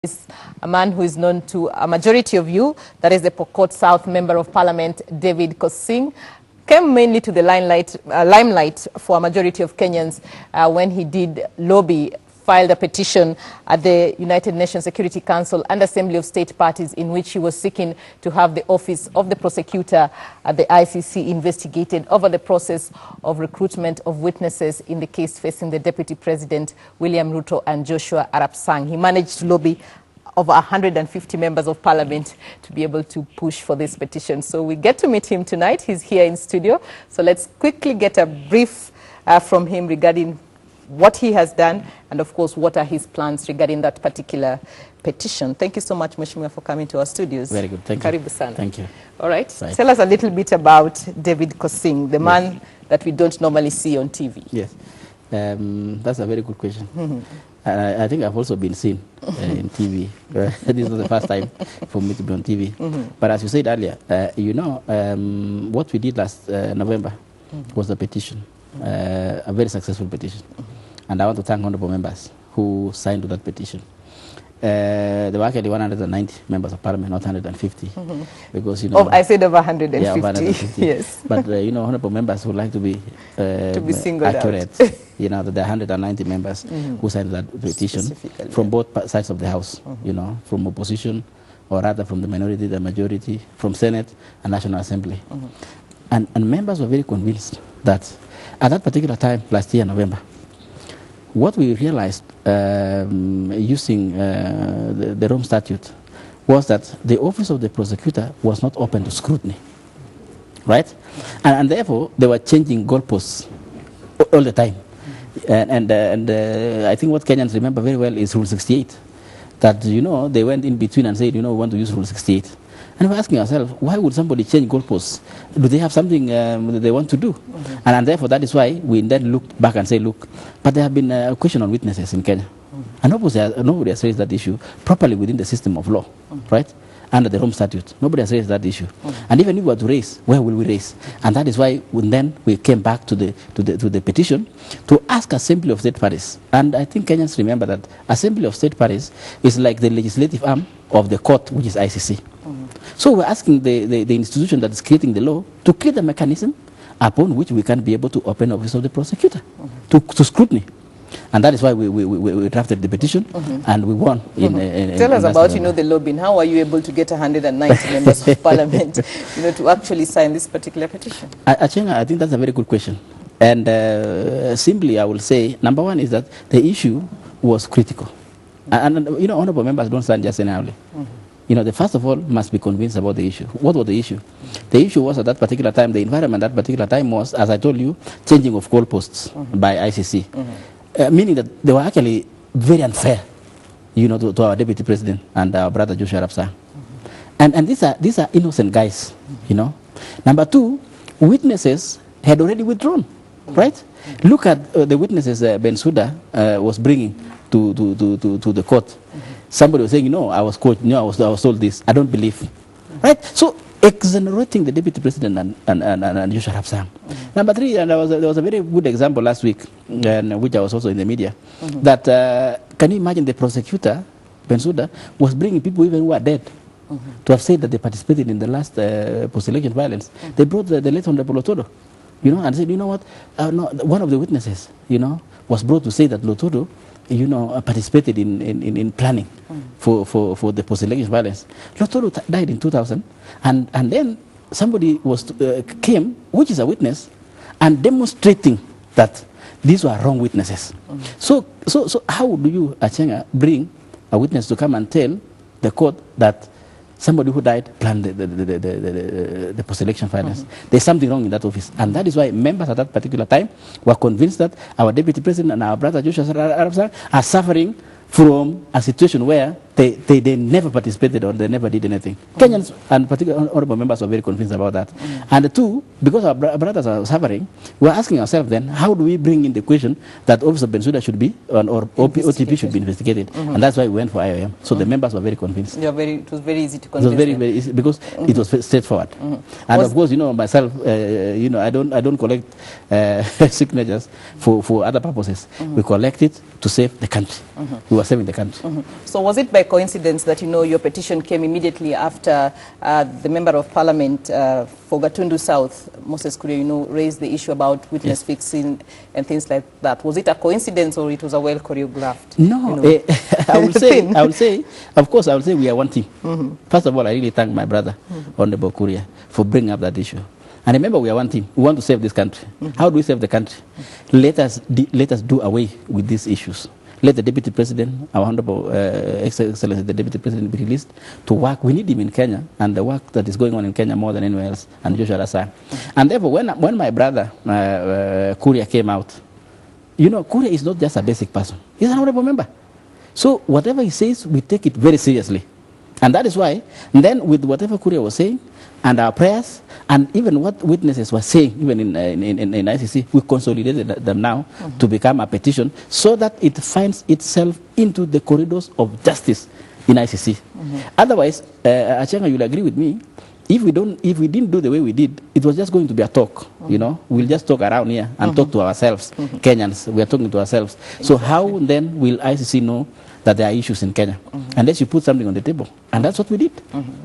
is a man who is known to a majority of you, that is the Pokot South Member of Parliament, David Pkosing, came mainly to the limelight for a majority of Kenyans when he did filed a petition at the United Nations Security Council and Assembly of State Parties in which he was seeking to have the office of the prosecutor at the ICC investigated over the process of recruitment of witnesses in the case facing the Deputy President William Ruto and Joshua Arap Sang. He managed to lobby over 150 members of parliament to be able to push for this petition. So we get to meet him tonight. He's here in studio. So let's quickly get a brief from him regarding what he has done and, of course, what are his plans regarding that particular petition. Thank you so much, Mheshimiwa, for coming to our studios. Very good. Thank Karibu you. sana. Thank you. All right. Tell us a little bit about David Pkosing, the man that we don't normally see on TV. Yes. That's a very good question. I think I've also been seen in TV. This is not the first time for me to be on TV. But as you said earlier, what we did last November was a petition, a very successful petition. And I want to thank honorable members who signed to that petition. There were actually 190 members of parliament, not 150. Because, I said over 150. Yeah, over 150. Yes. But, honorable members would like to be accurate. That there are 190 members who signed that petition from both sides of the House, from opposition, or rather from the minority, the majority, from Senate and National Assembly. And members were very convinced that at that particular time, last year, November, what we realized using the Rome Statute was that the office of the prosecutor was not open to scrutiny, right? And therefore, they were changing goalposts all the time. And I think what Kenyans remember very well is Rule 68, that, they went in between and said, we want to use Rule 68. And we're asking ourselves, why would somebody change goalposts? Do they have something that they want to do? And therefore, that is why we then looked back and say, look, but there have been a question on witnesses in Kenya. And nobody has raised that issue properly within the system of law, right? Under the Rome Statute. Nobody has raised that issue. And even if we were to raise, where will we raise? And that is why then we came back to the petition to ask Assembly of State Parties. And I think Kenyans remember that Assembly of State Parties is like the legislative arm of the court, which is ICC. So we're asking the institution that is creating the law to create a mechanism upon which we can be able to open office of the prosecutor to scrutiny. And that is why we drafted the petition and we won. Tell us about the lobbying. How are you able to get 190 members of parliament to actually sign this particular petition? I think that's a very good question. And simply I will say, number one is that the issue was critical. And honorable members don't stand just anyhow. They first of all must be convinced about the issue. What was the issue? The issue was at that particular time, the environment at that particular time was, as I told you, changing of goalposts by ICC. Meaning that they were actually very unfair, to our Deputy President and our brother Joshua Arap Sang. And these are innocent guys, Number two, witnesses had already withdrawn, right? Look at the witnesses Bensouda was bringing to the court. Somebody was saying, I was coached, I was told this. I don't believe. Right? So, exonerating the Deputy President and Joshua Arap Sang. Number three, and there was a very good example last week, which I was also in the media, that can you imagine the prosecutor, Bensouda, was bringing people even who are dead to have said that they participated in the last post-election violence. They brought the late Honorable Lotodo, and said, what? No, one of the witnesses, was brought to say that Lotodo participated in planning for the post-election violence. Lotodo died in 2000, and then somebody came, which is a witness, and demonstrating that these were wrong witnesses. So how do you, Achenga, bring a witness to come and tell the court that somebody who died planned the post-election violence? There's something wrong in that office. And that is why members at that particular time were convinced that our Deputy President and our brother Joshua Arap Sang are suffering from a situation where they never participated or they never did anything. Kenyans and particularly honorable members were very convinced about that. And two, because our brothers are suffering, we're asking ourselves then, how do we bring in the question that Officer Bensouda should be, or OTP should be investigated? And that's why we went for IOM. So the members were very convinced. It was very easy to convince. It was very easy because it was straightforward. And of course, myself, I don't collect signatures for other purposes. We collect it to save the country. We were saving the country. So was it by a coincidence that, your petition came immediately after the Member of Parliament for Gatundu South, Moses Kuria, raised the issue about witness fixing and things like that? Was it a coincidence or it was a well choreographed? No, I will say, of course, I will say we are one team. First of all, I really thank my brother, Honorable Kuria, for bringing up that issue. And remember, we are one team. We want to save this country. How do we save the country? Let us do away with these issues. Let the Deputy President, our Honorable Excellency, the Deputy President, be released to work. We need him in Kenya, and the work that is going on in Kenya more than anywhere else, and Joshua Rasa. And therefore, when my brother Kuria came out, Kuria is not just a basic person. He's an honorable member. So whatever he says, we take it very seriously. And that is why, then with whatever Kuria was saying, and our prayers, and even what witnesses were saying, even in ICC, we consolidated them now to become a petition so that it finds itself into the corridors of justice in ICC. Otherwise, Achenga, you'll agree with me, if we didn't do the way we did, it was just going to be a talk, We'll just talk around here and talk to ourselves, Kenyans. We are talking to ourselves. Exactly. So how then will ICC know that there are issues in Kenya, unless you put something on the table. And that's what we did.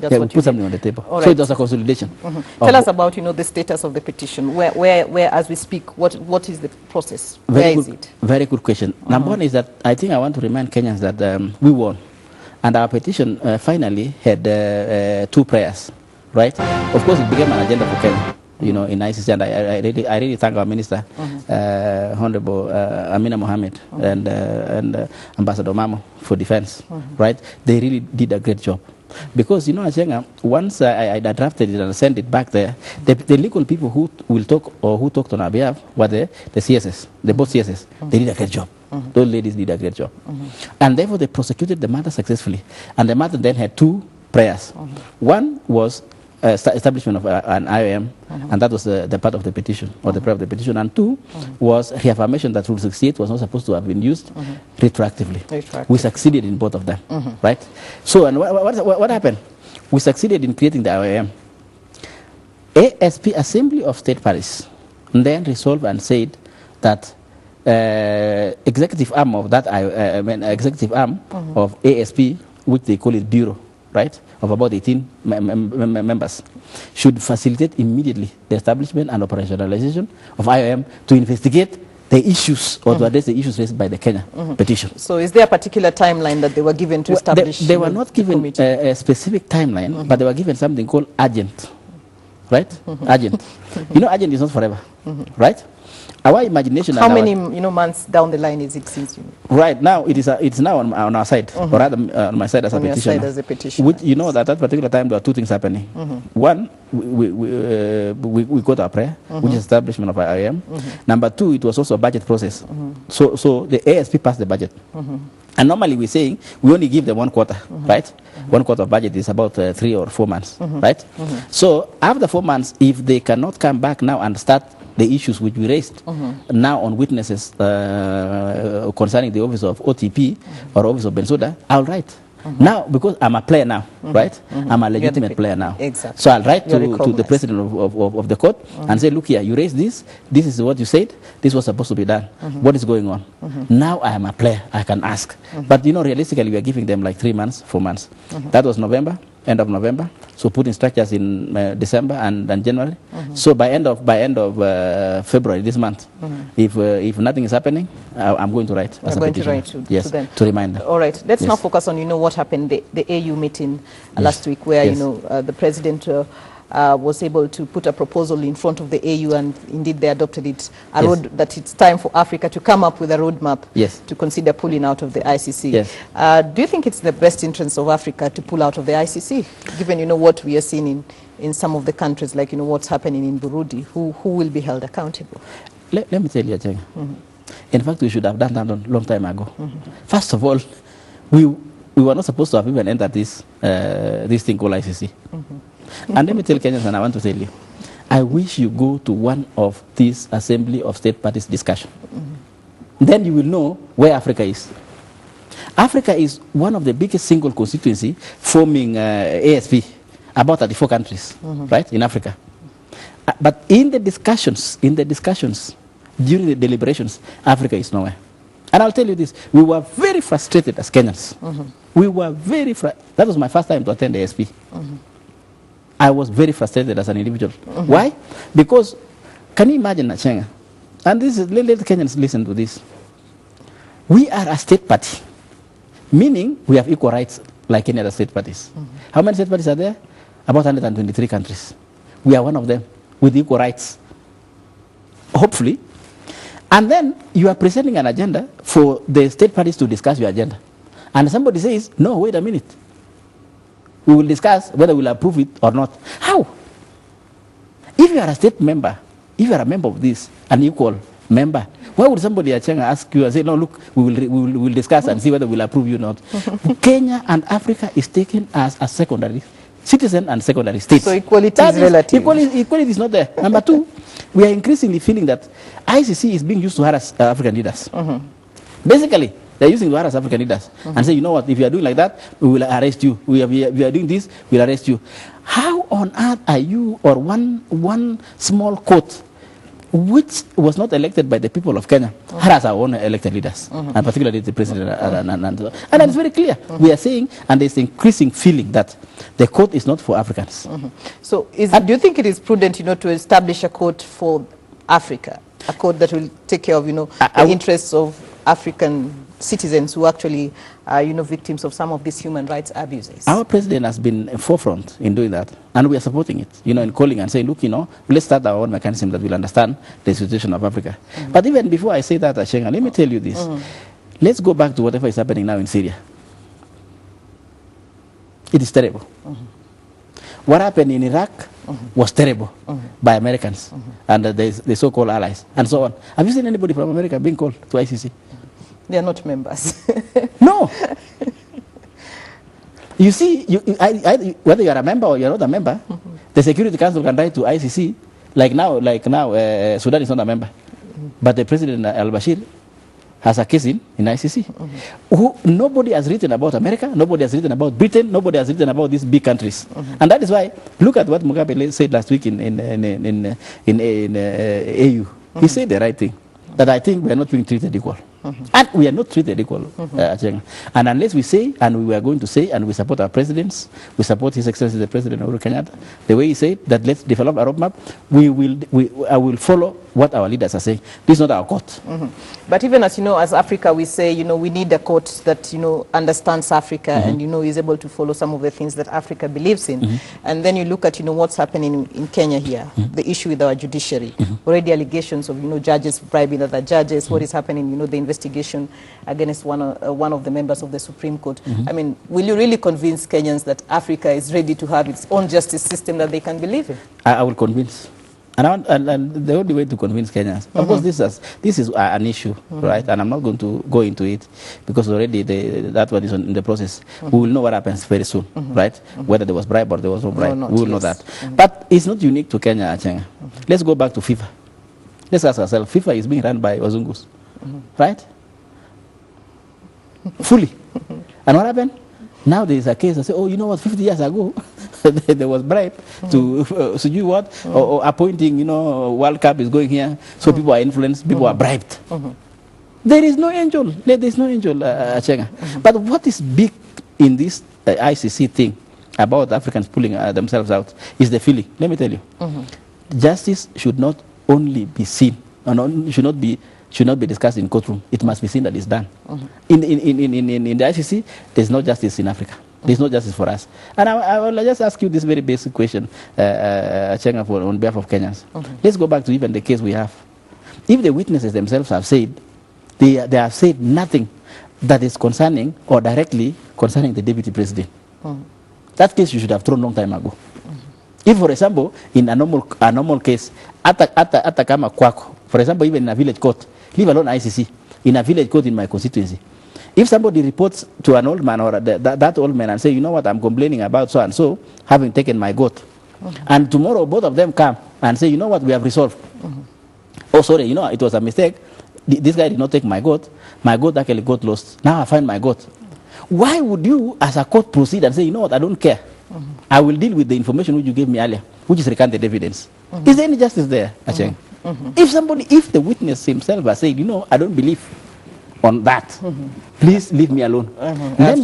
We put something on the table. Right. So it was a consolidation. Tell us about, the status of the petition. Where as we speak, what is the process? Where is it? Very good question. Number one is that I think I want to remind Kenyans that we won. And our petition finally had 2 prayers, right? Of course, it became an agenda for Kenya. In ICC, and I really thank our minister, Honorable Amina Mohammed, and Ambassador Mamo for defense, right? They really did a great job. Because, Achenga, once I drafted it and sent it back there, the legal people who will talk or who talked on our behalf were the CSS, both CSS. They did a great job. Those ladies did a great job. And therefore, they prosecuted the matter successfully. And the matter then had 2 prayers. One was establishment of an IOM, and that was the part of the petition, or the prayer of the petition. And 2 was reaffirmation that Rule 68 was not supposed to have been used retroactively. We succeeded in both of them, right? So, and what happened? We succeeded in creating the IOM. ASP, Assembly of State Parties, then resolved and said that executive arm of that executive arm of ASP, which they call it Bureau, right, of about 18 members, should facilitate immediately the establishment and operationalization of IOM to investigate the issues or to address the issues raised by the Kenya petition. So is there a particular timeline that they were given to establish? They were not given a specific timeline, but they were given something called urgent, right? Urgent. Urgent is not forever, right? Our imagination. How many months down the line is it since? Right now, it's now on our side, or rather on my side as a petitioner. As a petitioner. Which, at that particular time there were 2 things happening. One, we got our prayer, which is establishment of IOM. Number 2, it was also a budget process. So the ASP passed the budget. And normally we're saying we only give them 1 quarter, right? 1 quarter of budget is about 3 or 4 months, right? So after 4 months, if they cannot come back now and start the issues which we raised now on witnesses concerning the office of OTP or office of Bensouda, I'll write. Now, because I'm a player now, right? I'm a legitimate player now. Exactly. So I'll write to the president of the court and say, look here, you raised this. This is what you said. This was supposed to be done. What is going on? Now I am a player. I can ask. But, realistically, we are giving them like 3 months, 4 months. That was November. End of November, so putting structures in December and January. So by end of February this month, if nothing is happening, I'm going to write. I'm going to write to them to remind them. All right, let's now focus on what happened the AU meeting last week, where the president was able to put a proposal in front of the AU, and indeed they adopted it. That it's time for Africa to come up with a roadmap to consider pulling out of the ICC. Do you think it's the best interest of Africa to pull out of the ICC, given what we are seeing in some of the countries, like what's happening in Burundi? Who will be held accountable? Let me tell you, Cheng. In fact, we should have done that a long time ago. First of all, we were not supposed to have even entered this thing called ICC. And let me tell Kenyans, and I want to tell you, I wish you go to one of these Assembly of State Parties discussion. Then you will know where Africa is. Africa is one of the biggest single constituency forming ASP, about 34 countries, right, in Africa. But in the discussions, during the deliberations, Africa is nowhere. And I'll tell you this, we were very frustrated as Kenyans. We were very frustrated. That was my first time to attend the ASP. I was very frustrated as an individual. Why? Because, can you imagine, Achenga? And this is, let the Kenyans listen to this. We are a state party, meaning we have equal rights like any other state parties. How many state parties are there? About 123 countries. We are one of them with equal rights. Hopefully. And then you are presenting an agenda for the state parties to discuss your agenda. And somebody says, no, wait a minute. We will discuss whether we'll approve it or not. How? If you are a state member, if you are a member of this, an equal member, why would somebody ask you and say, no, look, we will discuss and see whether we'll approve you or not? Kenya and Africa is taken as a secondary citizen and secondary state. So equality is relative. Equality is not there. Number two, we are increasingly feeling that ICC is being used to harass African leaders. Basically, they're using to harass African leaders and say, you know what, if you are doing like that, we will arrest you. We are doing this, we'll arrest you. How on earth are you, or one small court, which was not elected by the people of Kenya, harass our own elected leaders, and particularly the president. And it's very clear. We are saying, and there's increasing feeling that the court is not for Africans. So do you think it is prudent, to establish a court for Africa, a court that will take care of, the interests of African citizens who actually are, victims of some of these human rights abuses? Our president has been in forefront in doing that, and we are supporting it, in calling and saying, look, let's start our own mechanism that will understand the situation of Africa. But even before I say that, Ashenga, let me tell you this. Let's go back to whatever is happening now in Syria. It is terrible. What happened in Iraq was terrible by Americans and the so-called allies and so on. Have you seen anybody from America being called to ICC? They are not members. No. You see, whether you are a member or you are not a member, the Security Council can write to ICC. Like now, Sudan is not a member, but the President al-Bashir has a case in ICC. Nobody has written about America, nobody has written about Britain, nobody has written about these big countries. And that is why, look at what Mugabe said last week in AU. He said the right thing, that I think we are not being treated equal. And we are not treated equal. And unless we say, and we are going to say, and we support our presidents, we support His Excellency the President Uhuru Kenyatta, the way he said that let's develop a roadmap, I will follow what our leaders are saying. This is not our court. But even as Africa, we say, we need a court that, understands Africa and, is able to follow some of the things that Africa believes in. And then you look at, what's happening in Kenya here, the issue with our judiciary, already allegations of, judges bribing other judges, what is happening, the investigation against one of the members of the Supreme Court. I mean, will you really convince Kenyans that Africa is ready to have its own justice system that they can believe in? I will convince. And the only way to convince Kenyans, of course, this is an issue, right? And I'm not going to go into it because already that one is in the process. We will know what happens very soon, right? Whether there was bribe or there was no bribe, we will know that. But it's not unique to Kenya, Achenga. Let's go back to FIFA. Let's ask ourselves, FIFA is being run by Wazungus, right? Fully. And what happened? Now there is a case that say, oh, you know what, 50 years ago, there was bribe to, so you what, or appointing, World Cup is going here, so people are influenced, people are bribed. There is no angel, Achenga. But what is big in this ICC thing about Africans pulling themselves out is the feeling. Let me tell you, justice should not only be seen, should not be discussed in courtroom. It must be seen that it's done. In the ICC, there's no justice in Africa. There's no justice for us. And I will just ask you this very basic question, Chenga, on behalf of Kenyans. Let's go back to even the case we have. If the witnesses themselves have said, they have said nothing that is concerning or directly concerning the deputy president, that case you should have thrown long time ago. If, for example, in a normal case, hata kama kwako, for example, even in a village court, leave alone ICC, in a village court in my constituency, if somebody reports to an old man or that old man and say, you know what, I'm complaining about so and so, having taken my goat, and tomorrow both of them come and say, you know what, we have resolved. Oh, sorry, it was a mistake. This guy did not take my goat actually got lost. Now I find my goat. Why would you, as a court, proceed and say, you know what, I don't care. I will deal with the information which you gave me earlier, which is recanted evidence. Is there any justice there, Acheng? If the witness himself has said, I don't believe, on that. Please leave me alone. Then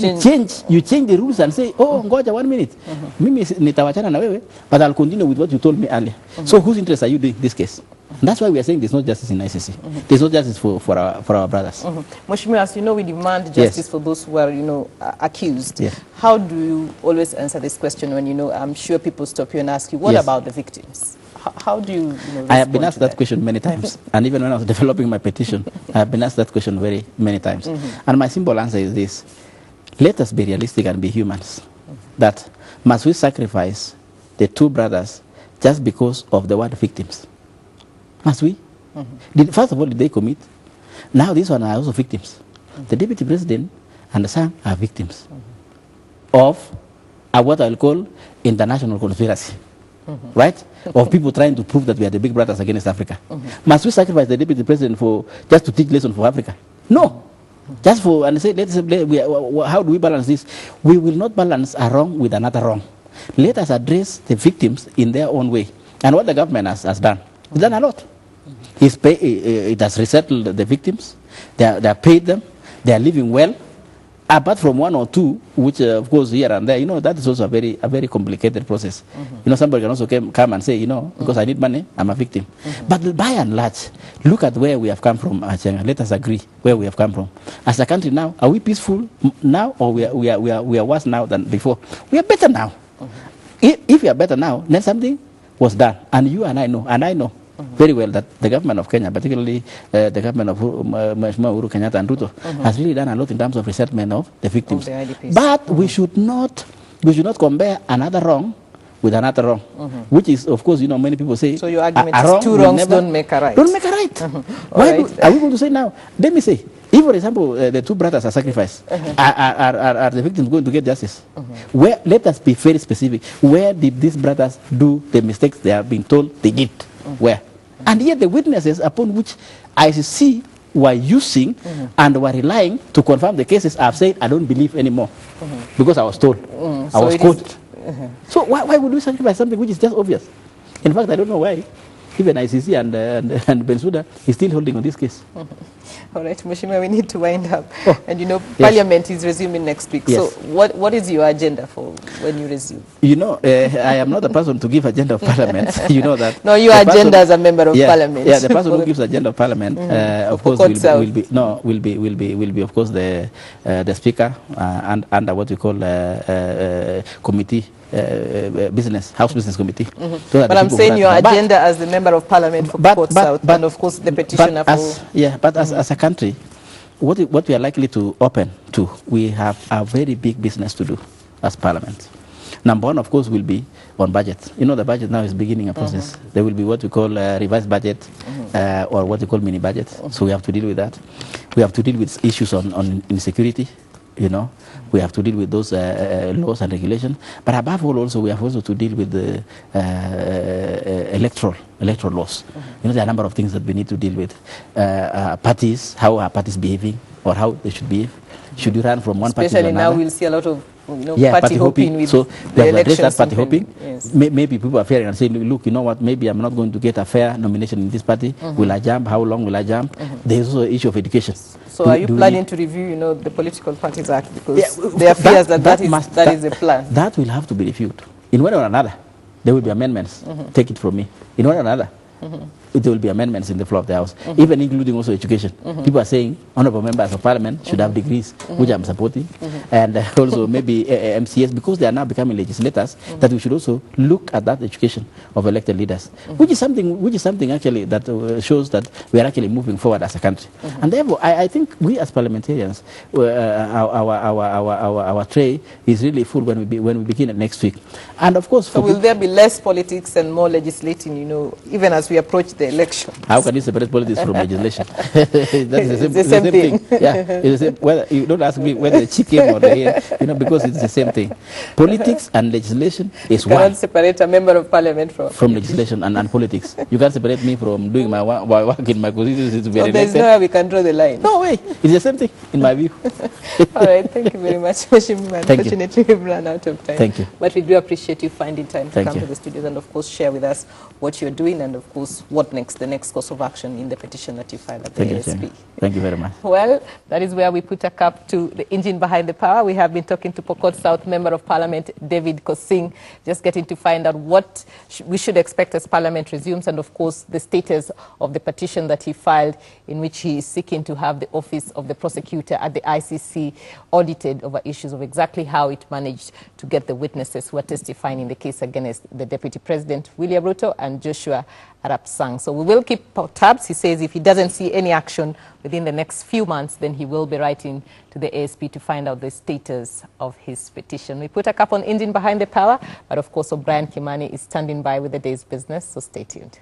you change the rules and say, oh, ngoja 1 minute. Mimi nitawachana na wewe, but I'll continue with what you told me earlier. So whose interest are you doing this case? That's why we are saying there's no justice in ICC. There's no justice for our brothers. Mheshimiwa, as you know, we demand justice for those who are, accused. Yes. How do you always answer this question when, I'm sure people stop you and ask you, what about the victims? How do you, I have been asked that question many times. And even when I was developing my petition, I have been asked that question very many times. And my simple answer is this. Let us be realistic and be humans. That must we sacrifice the two brothers just because of the word victims? Must we? First of all, did they commit? Now these one are also victims. The deputy president and the son are victims of what I'll call international conspiracy. Right? Of people trying to prove that we are the big brothers against Africa. Must we sacrifice the deputy president just to teach lesson for Africa? No. Just for, and say, how do we balance this? We will not balance a wrong with another wrong. Let us address the victims in their own way. And what the government has done, it's done a lot. It has resettled the victims. They have paid them. They are living well. Apart from one or two, which of course here and there, that is also a very complicated process. Somebody can also come and say, because I need money, I'm a victim. But by and large, look at where we have come from, Achenga. Let us agree where we have come from. As a country now, are we peaceful now, or we are worse now than before? We are better now. If we are better now, then something was done, and you and I know very well that the government of Kenya, particularly the government of Mheshimiwa Uhuru Kenyatta and Ruto, has really done a lot in terms of resettlement of the victims. But we should not compare another wrong with another wrong, which is, of course, many people say. So your argument is two wrongs don't make a right. Don't make a right. Are we going to say now? Let me say, if, for example, the two brothers are sacrificed, are the victims going to get justice? Let us be very specific. Where did these brothers do the mistakes they have been told they did? Where? And yet the witnesses upon which ICC were using and were relying to confirm the cases have said, I don't believe anymore because I was told, I was quoted. So why would we sacrifice something which is just obvious? In fact, I don't know why even ICC and Bensouda is still holding on this case. All right, Mheshimiwa, we need to wind up. And Parliament is resuming next week. Yes. So what is your agenda for when you resume? I am not the person to give agenda of Parliament. You know that. No, your agenda as a member of Parliament. Yeah, the person who gives agenda of Parliament, of course, will be of course the Speaker and under what we call committee. House business committee. So but I'm saying your agenda as the member of Parliament for Port South, and of course the petitioner for. But as a country, what we are likely to open to, we have a very big business to do as Parliament. Number one, of course, will be on budget. The budget now is beginning a process. There will be what we call revised budget or what we call mini budget. So we have to deal with that. We have to deal with issues on insecurity. We have to deal with those laws and regulations. But above all, also, we have also to deal with the electoral laws. There are a number of things that we need to deal with. Parties, how are parties behaving, or how they should behave. Should you run from one party to another? Especially now we'll see a lot of party hopping with so the elections. That party hopping. Yes. Maybe people are fearing and saying, look, you know what, maybe I'm not going to get a fair nomination in this party. Will I jump? How long will I jump? There's also an issue of education. So are you planning to review, the Political Parties Act? Because there are fears that is a plan. That will have to be reviewed. In one or another, there will be amendments. Take it from me. In one or another, there will be amendments in the floor of the House, even including also education. People are saying honorable members of Parliament should have degrees, which I'm supporting, and also maybe MCS, because they are now becoming legislators, that we should also look at that education of elected leaders, which is something actually that shows that we are actually moving forward as a country. And therefore, I think we as parliamentarians, our tray is really full when we begin next week. And of course, so will there be less politics and more legislating? Even as we approach the election. How can you separate politics from legislation? That's the same thing. Yeah, it's the same. Whether you don't ask me whether the chicken or the hen, because it's the same thing. Politics and legislation is one. You cannot separate a member of Parliament from legislation and politics. You can't separate me from doing my work in my constituency to be elected. There's no way we can draw the line. No way. It's the same thing in my view. All right. Thank you very much, Mheshimiwa. Unfortunately, we've run out of time. Thank you. But we do appreciate you finding time to come to the studios and, of course, share with us what you're doing and, of course, what up next, the next course of action in the petition that you filed at the Thank you, ASP? Chairman. Thank you very much. Well, that is where we put a cap to the engine behind the power. We have been talking to Pokot South Member of Parliament David Pkosing, just getting to find out what we should expect as Parliament resumes, and of course the status of the petition that he filed, in which he is seeking to have the office of the prosecutor at the ICC audited over issues of exactly how it managed to get the witnesses who are testifying in the case against the Deputy President, William Ruto, and Joshua Arap Sang. So we will keep tabs. He says if he doesn't see any action within the next few months, then he will be writing to the ASP to find out the status of his petition. We put a cap on engine behind the power, but of course O'Brien Kimani is standing by with the day's business, so stay tuned.